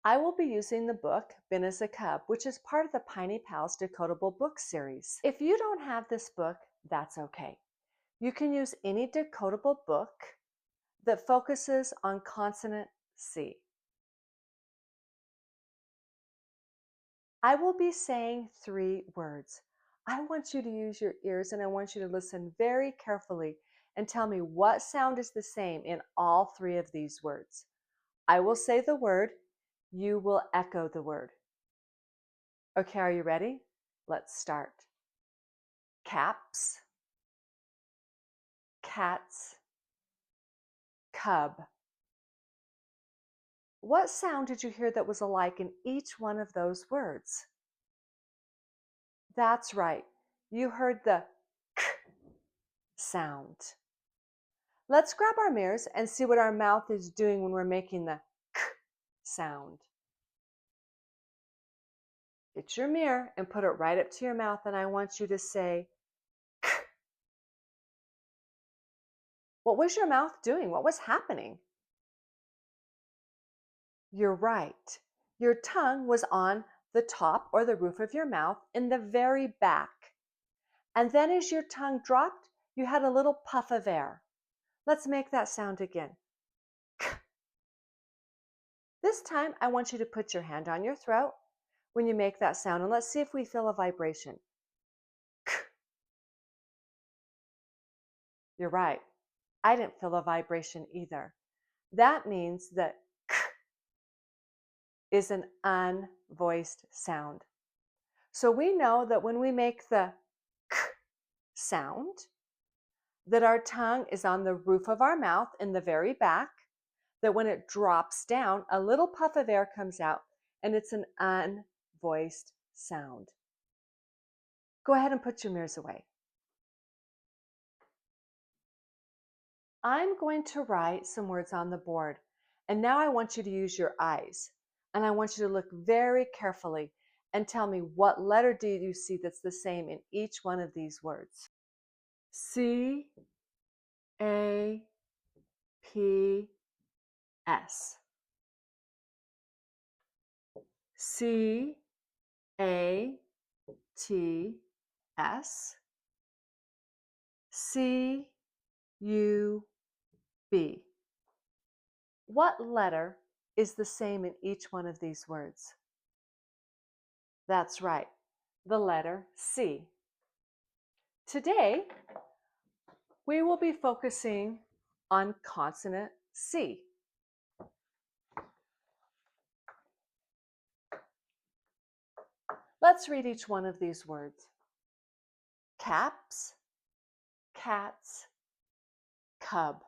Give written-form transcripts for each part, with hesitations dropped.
I will be using the book Bin as a Cub, which is part of the Piney Pals Decodable book series. If you don't have this book, that's okay. You can use any decodable book that focuses on consonant C. I will be saying 3 words. I want you to use your ears and I want you to listen very carefully and tell me what sound is the same in all 3 of these words. I will say the word, you will echo the word. Okay, are you ready? Let's start. Caps, cats, cub. What sound did you hear that was alike in each one of those words? That's right. You heard the k sound. Let's grab our mirrors and see what our mouth is doing when we're making the k sound. Get your mirror and put it right up to your mouth, and I want you to say k. What was your mouth doing? What was happening? You're right. Your tongue was on the top or the roof of your mouth in the very back. And then as your tongue dropped, you had a little puff of air. Let's make that sound again. K. This time, I want you to put your hand on your throat when you make that sound, and let's see if we feel a vibration. K. You're right. I didn't feel a vibration either. That means that k is an unvoiced sound. So we know that when we make the k sound, that our tongue is on the roof of our mouth in the very back, that when it drops down, a little puff of air comes out, and it's an unvoiced sound. Go ahead and put your mirrors away. I'm going to write some words on the board, and now I want you to use your eyes, and I want you to look very carefully and tell me what letter do you see that's the same in each one of these words. C, A, P, S. C, A, T, S. C, U, B. What letter is the same in each one of these words? That's right, the letter C. Today, we will be focusing on consonant C. Let's read each one of these words. Caps, cats, cub.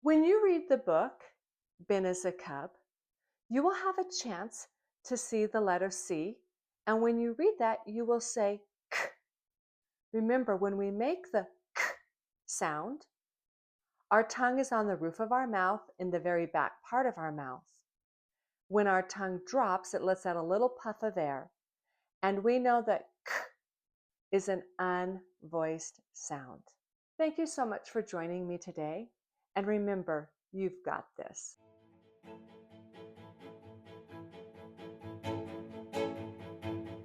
When you read the book, Bin as a Cub, you will have a chance to see the letter C, and when you read that, you will say k. Remember, when we make the k sound, our tongue is on the roof of our mouth in the very back part of our mouth. When our tongue drops, it lets out a little puff of air, and we know that k is an unvoiced sound. Thank you so much for joining me today, and remember, you've got this.